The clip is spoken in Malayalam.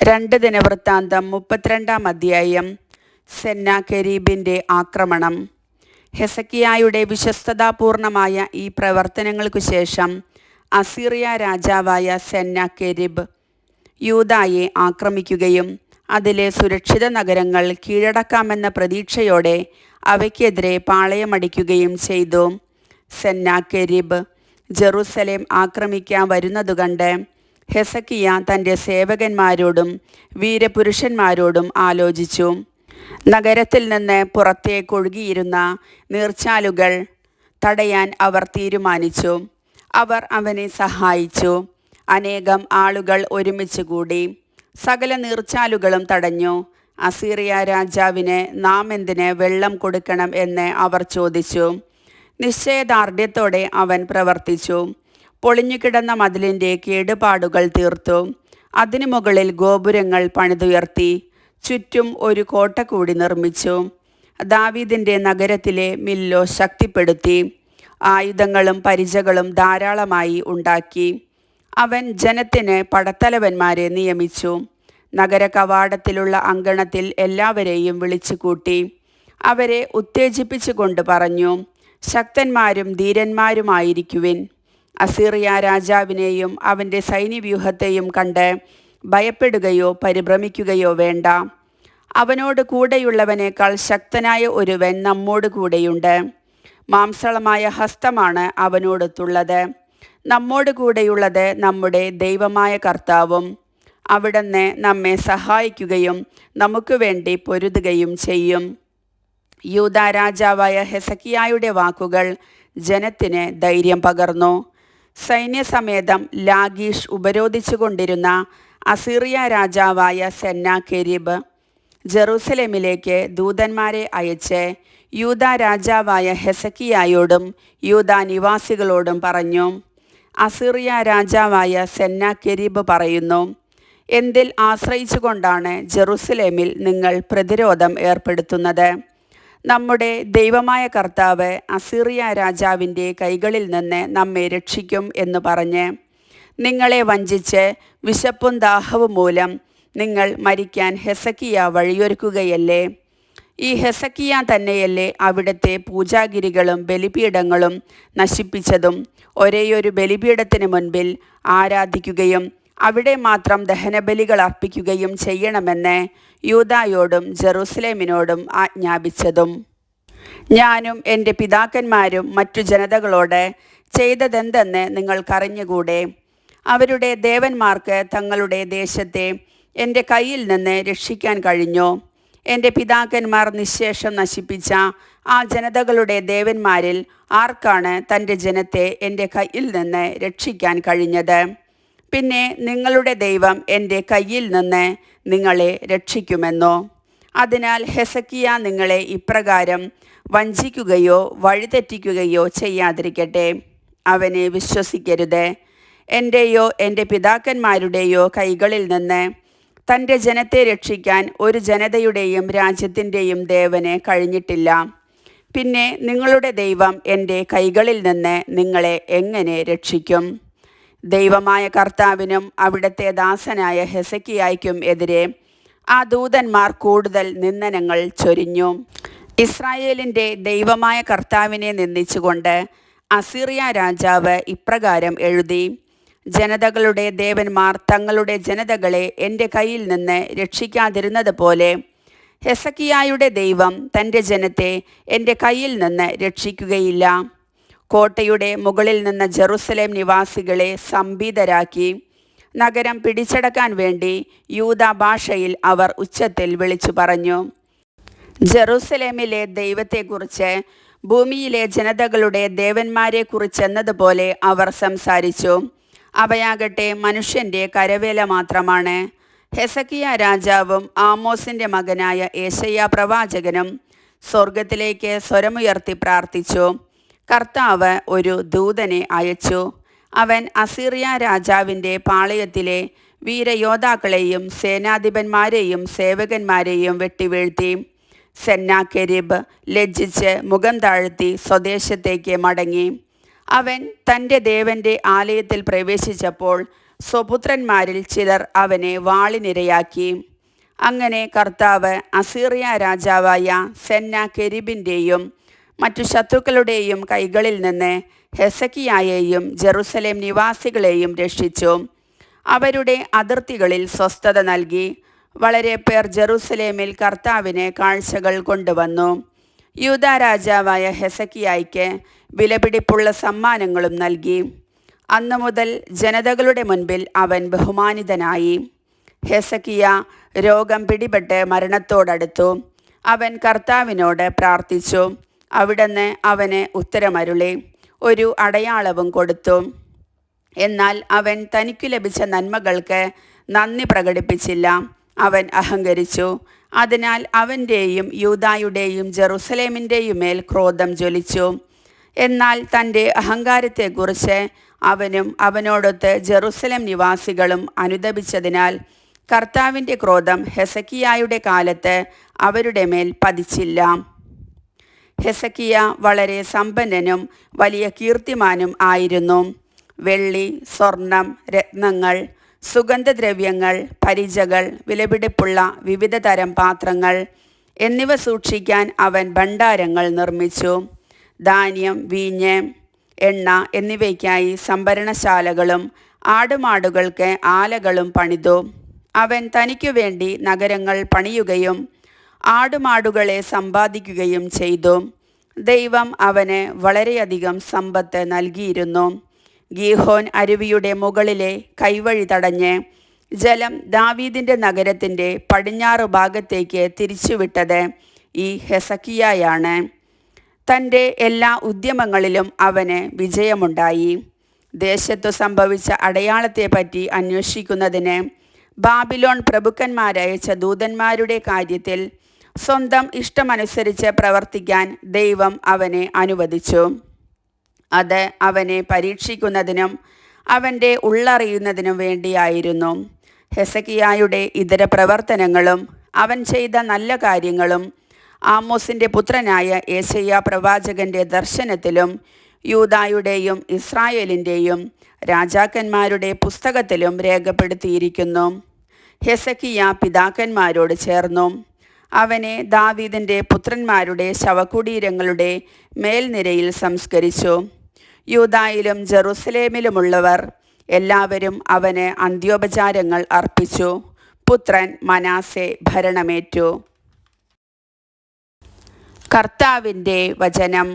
2 ദിനവൃത്താന്തം 32-ാം അധ്യായം. സെന്നാകെരീബിൻ്റെ ആക്രമണം. ഹെസക്കിയായുടെ വിശ്വസ്തതാപൂർണമായ ഈ പ്രവർത്തനങ്ങൾക്കു ശേഷം അസീറിയ രാജാവായ സെന്നാകെരീബ് യൂദായെ ആക്രമിക്കുകയും അതിലെ സുരക്ഷിത നഗരങ്ങൾ കീഴടക്കാമെന്ന പ്രതീക്ഷയോടെ അവയ്ക്കെതിരെ പാളയമടിക്കുകയും ചെയ്തു. സെന്നാകെരീബ് ജെറുസലേം ആക്രമിക്കാൻ വരുന്നതുകണ്ട് ഹെസക്കിയ തൻ്റെ സേവകന്മാരോടും വീരപുരുഷന്മാരോടും ആലോചിച്ചു. നഗരത്തിൽ നിന്ന് പുറത്തേക്കൊഴുകിയിരുന്ന നീർച്ചാലുകൾ തടയാൻ അവർ തീരുമാനിച്ചു. അവർ അവനെ സഹായിച്ചു. അനേകം ആളുകൾ ഒരുമിച്ച് കൂടി സകല നീർച്ചാലുകളും തടഞ്ഞു. അസീറിയ രാജാവിന് നാം എന്തിന് വെള്ളം കൊടുക്കണം എന്ന് അവർ ചോദിച്ചു. നിശ്ചയദാർഢ്യത്തോടെ അവൻ പ്രവർത്തിച്ചു. പൊളിഞ്ഞുകിടന്ന മതിലിൻ്റെ കേടുപാടുകൾ തീർത്തു. അതിനു മുകളിൽ ഗോപുരങ്ങൾ പണിതുയർത്തി ചുറ്റും ഒരു കോട്ട കൂടി നിർമ്മിച്ചു. ദാവീദിൻ്റെ നഗരത്തിലെ മില്ലോ ശക്തിപ്പെടുത്തി. ആയുധങ്ങളും പരിചകളും ധാരാളമായി ഉണ്ടാക്കി. അവൻ ജനത്തിന് പടത്തലവന്മാരെ നിയമിച്ചു. നഗര കവാടത്തിലുള്ള അങ്കണത്തിൽ എല്ലാവരെയും വിളിച്ചുകൂട്ടി അവരെ ഉത്തേജിപ്പിച്ചുകൊണ്ട് പറഞ്ഞു, ശക്തന്മാരും ധീരന്മാരുമായിരിക്കുവിൻ. അസീറിയ രാജാവിനെയും അവൻ്റെ സൈന്യവ്യൂഹത്തെയും കണ്ട് ഭയപ്പെടുകയോ പരിഭ്രമിക്കുകയോ വേണ്ട. അവനോട് കൂടെയുള്ളവനേക്കാൾ ശക്തനായ ഒരുവൻ നമ്മോട് കൂടെയുണ്ട്. മാംസളമായ ഹസ്തമാണ് അവനോടൊത്തുള്ളത്. നമ്മോട് കൂടെയുള്ളത് നമ്മുടെ ദൈവമായ കർത്താവും. അവിടുന്ന് നമ്മെ സഹായിക്കുകയും നമുക്ക് വേണ്ടി പൊരുതുകയും ചെയ്യും. യൂദാ രാജാവായ ഹെസക്കിയായുടെ വാക്കുകൾ ജനത്തിന് ധൈര്യം പകർന്നു. സൈന്യസമേതം ലാഗീഷ് ഉപരോധിച്ചുകൊണ്ടിരുന്ന അസീറിയ രാജാവായ സെന്നാകെരീബ് ജെറുസലേമിലേക്ക് ദൂതന്മാരെ അയച്ച് യൂദാ രാജാവായ ഹെസക്കിയായോടും യൂദാ നിവാസികളോടും പറഞ്ഞു, അസീറിയ രാജാവായ സെന്നാകെരീബ് പറയുന്നു, എന്തിൽ ആശ്രയിച്ചുകൊണ്ടാണ് ജെറുസലേമിൽ നിങ്ങൾ പ്രതിരോധം ഏർപ്പെടുത്തുന്നത്? നമ്മുടെ ദൈവമായ കർത്താവ് അസീറിയ രാജാവിൻ്റെ കൈകളിൽ നിന്ന് നമ്മെ രക്ഷിക്കും എന്ന് പറഞ്ഞ് നിങ്ങളെ വഞ്ചിച്ച് വിശപ്പും ദാഹവും മൂലം നിങ്ങൾ മരിക്കാൻ ഹെസക്കിയ വഴിയൊരുക്കുകയല്ലേ? ഈ ഹെസക്കിയ തന്നെയല്ലേ അവിടുത്തെ പൂജാഗിരികളും ബലിപീഠങ്ങളും നശിപ്പിച്ചതും ഒരേയൊരു ബലിപീഠത്തിന് മുൻപിൽ ആരാധിക്കുകയും അവിടെ മാത്രം ദഹനബലികൾ അർപ്പിക്കുകയും ചെയ്യണമെന്ന് യൂദായോടും ജെറുസലേമിനോടും ആജ്ഞാപിച്ചതും? ഞാനും എൻ്റെ പിതാക്കന്മാരും മറ്റു ജനതകളോട് ചെയ്തതെന്തെന്ന് നിങ്ങൾക്കറിഞ്ഞുകൂടെ? അവരുടെ ദേവന്മാർക്ക് തങ്ങളുടെ ദേശത്തെ എൻ്റെ കയ്യിൽ നിന്ന് രക്ഷിക്കാൻ കഴിഞ്ഞോ? എൻ്റെ പിതാക്കന്മാർ നിശ്ശേഷം നശിപ്പിച്ച ആ ജനതകളുടെ ദേവന്മാരിൽ ആർക്കാണ് തൻ്റെ ജനത്തെ എൻ്റെ കയ്യിൽ നിന്ന് രക്ഷിക്കാൻ കഴിഞ്ഞത്? പിന്നെ നിങ്ങളുടെ ദൈവം എൻ്റെ കയ്യിൽ നിന്ന് നിങ്ങളെ രക്ഷിക്കുമെന്നോ? അതിനാൽ ഹെസക്കിയ നിങ്ങളെ ഇപ്രകാരം വഞ്ചിക്കുകയോ വഴിതെറ്റിക്കുകയോ ചെയ്യാതിരിക്കട്ടെ. അവനെ വിശ്വസിക്കരുത്. എൻ്റെയോ എൻ്റെ പിതാക്കന്മാരുടെയോ കൈകളിൽ നിന്ന് തൻ്റെ ജനത്തെ രക്ഷിക്കാൻ ഒരു ജനതയുടെയും രാജ്യത്തിൻ്റെയും ദേവന് കഴിഞ്ഞിട്ടില്ല. പിന്നെ നിങ്ങളുടെ ദൈവം എൻ്റെ കൈകളിൽ നിന്ന് നിങ്ങളെ എങ്ങനെ രക്ഷിക്കും? ദൈവമായ കർത്താവിനും അവിടുത്തെ ദാസനായ ഹെസക്കിയായ്ക്കും എതിരെ ആ ദൂതന്മാർ കൂടുതൽ നിന്ദനങ്ങൾ ചൊരിഞ്ഞു. ഇസ്രായേലിൻ്റെ ദൈവമായ കർത്താവിനെ നിന്ദിച്ചുകൊണ്ട് അസീറിയ രാജാവ് ഇപ്രകാരം എഴുതി, ജനതകളുടെ ദേവന്മാർ തങ്ങളുടെ ജനതകളെ എൻ്റെ കയ്യിൽ നിന്ന് രക്ഷിക്കാതിരുന്നത് പോലെ ഹെസക്കിയായുടെ ദൈവം തൻ്റെ ജനത്തെ എൻ്റെ കയ്യിൽ നിന്ന് രക്ഷിക്കുകയില്ല. കോട്ടയുടെ മുകളിൽ നിന്ന് ജെറുസലേം നിവാസികളെ സംഭീതരാക്കി നഗരം പിടിച്ചടക്കാൻ വേണ്ടി യൂദാ ഭാഷയിൽ അവർ ഉച്ചത്തിൽ വിളിച്ചു പറഞ്ഞു. ജെറുസലേമിലെ ദൈവത്തെക്കുറിച്ച് ഭൂമിയിലെ ജനതകളുടെ ദേവന്മാരെക്കുറിച്ചെന്നതുപോലെ അവർ സംസാരിച്ചു. അവയാകട്ടെ മനുഷ്യൻ്റെ കരവേല മാത്രമാണ്. ഹെസക്കിയ രാജാവും ആമോസിൻ്റെ മകനായ ഏശയ്യാ പ്രവാചകനും സ്വർഗത്തിലേക്ക് സ്വരമുയർത്തി പ്രാർത്ഥിച്ചു. കർത്താവ് ഒരു ദൂതനെ അയച്ചു. അവൻ അസീറിയ രാജാവിൻ്റെ പാളയത്തിലെ വീരയോദ്ധാക്കളെയും സേനാധിപന്മാരെയും സേവകന്മാരെയും വെട്ടിവീഴ്ത്തി. സെന്നാകെരീബ് ലജ്ജിച്ച് മുഖം താഴ്ത്തി സ്വദേശത്തേക്ക് മടങ്ങി. അവൻ തൻ്റെ ദേവൻ്റെ ആലയത്തിൽ പ്രവേശിച്ചപ്പോൾ സ്വപുത്രന്മാരിൽ ചിലർ അവനെ വാളിനിരയാക്കി. അങ്ങനെ കർത്താവ് അസീറിയ രാജാവായ സെന്നാകെരീബിൻ്റെയും മറ്റു ശത്രുക്കളുടെയും കൈകളിൽ നിന്ന് ഹെസക്കിയായെയും ജെറുസലേം നിവാസികളെയും രക്ഷിച്ചു. അവരുടെ അതിർത്തികളിൽ സ്വസ്ഥത നൽകി. വളരെ പേർ ജെറുസലേമിൽ കർത്താവിന് കാഴ്ചകൾ കൊണ്ടുവന്നു. യൂദാ രാജാവായ ഹെസക്കിയായ്ക്ക് വിലപിടിപ്പുള്ള സമ്മാനങ്ങളും നൽകി. അന്നു മുതൽ ജനതകളുടെ മുൻപിൽ അവൻ ബഹുമാനിതനായി. ഹെസക്കിയ രോഗം പിടിപെട്ട് മരണത്തോടടുത്തു. അവൻ കർത്താവിനോട് പ്രാർത്ഥിച്ചു. അവിടുന്ന് അവന് ഉത്തരമരുളി, ഒരു അടയാളവും കൊടുത്തു. എന്നാൽ അവൻ തനിക്കു ലഭിച്ച നന്മകൾക്ക് നന്ദി പ്രകടിപ്പിച്ചില്ല. അവൻ അഹങ്കരിച്ചു. അതിനാൽ അവൻ്റെയും യൂദായുടെയും ജെറുസലേമിൻ്റെയും മേൽ ക്രോധം ജ്വലിച്ചു. എന്നാൽ തൻ്റെ അഹങ്കാരത്തെക്കുറിച്ച് അവനും അവനോടൊത്ത് ജെറുസലേം നിവാസികളും അനുതപിച്ചതിനാൽ കർത്താവിൻ്റെ ക്രോധം ഹെസക്കിയായുടെ കാലത്ത് അവരുടെ മേൽ പതിച്ചില്ല. ഹെസക്കിയ വളരെ സമ്പന്നനും വലിയ കീർത്തിമാനും ആയിരുന്നു. വെള്ളി, സ്വർണം, രത്നങ്ങൾ, സുഗന്ധദ്രവ്യങ്ങൾ, പരിചകൾ, വിലപിടിപ്പുള്ള വിവിധ തരം പാത്രങ്ങൾ എന്നിവ സൂക്ഷിക്കാൻ അവൻ ഭണ്ഡാരങ്ങൾ നിർമ്മിച്ചു. ധാന്യം, വീഞ്ഞ്, എണ്ണ എന്നിവയ്ക്കായി സംഭരണശാലകളും ആടുമാടുകൾക്ക് ആലകളും പണിതു. അവൻ തനിക്കു വേണ്ടി നഗരങ്ങൾ പണിയുകയും ആടുമാടുകളെ സമ്പാദിക്കുകയും ചെയ്തു. ദൈവം അവന് വളരെയധികം സമ്പത്ത് നൽകിയിരുന്നു. ഗീഹോൻ അരുവിയുടെ മുകളിലെ കൈവഴി തടഞ്ഞ് ജലം ദാവീദിൻ്റെ നഗരത്തിൻ്റെ പടിഞ്ഞാറ് ഭാഗത്തേക്ക് തിരിച്ചുവിട്ടത് ഈ ഹെസക്കിയായാണ്. തൻ്റെ എല്ലാ ഉദ്യമങ്ങളിലും അവന് വിജയമുണ്ടായി. ദേശത്തു സംഭവിച്ച അടയാളത്തെപ്പറ്റി അന്വേഷിക്കുന്നതിന് ബാബിലോൺ പ്രഭുക്കന്മാരയച്ച ദൂതന്മാരുടെ കാര്യത്തിൽ സ്വന്തം ഇഷ്ടമനുസരിച്ച് പ്രവർത്തിക്കാൻ ദൈവം അവനെ അനുവദിച്ചു. അത് അവനെ പരീക്ഷിക്കുന്നതിനും അവൻ്റെ ഉള്ളറിയുന്നതിനും വേണ്ടിയായിരുന്നു. ഹെസക്കിയായുടെ ഇതര പ്രവർത്തനങ്ങളും അവൻ ചെയ്ത നല്ല കാര്യങ്ങളും ആമോസിൻ്റെ പുത്രനായ യേശയ്യാ പ്രവാചകൻ്റെ ദർശനത്തിലും യൂദായുടെയും ഇസ്രായേലിൻ്റെയും രാജാക്കന്മാരുടെ പുസ്തകത്തിലും രേഖപ്പെടുത്തിയിരിക്കുന്നു. ഹെസക്കിയ പിതാക്കന്മാരോട് ചേർന്നു. അവനെ ദാവീദിൻ്റെ പുത്രന്മാരുടെ ശവകുടീരങ്ങളുടെ മേൽനിരയിൽ സംസ്കരിച്ചു. യൂദായിലും ജെറുസലേമിലുമുള്ളവർ എല്ലാവരും അവന് അന്ത്യോപചാരങ്ങൾ അർപ്പിച്ചു. പുത്രൻ മനാസെ ഭരണമേറ്റു. കർത്താവിൻ്റെ വചനം.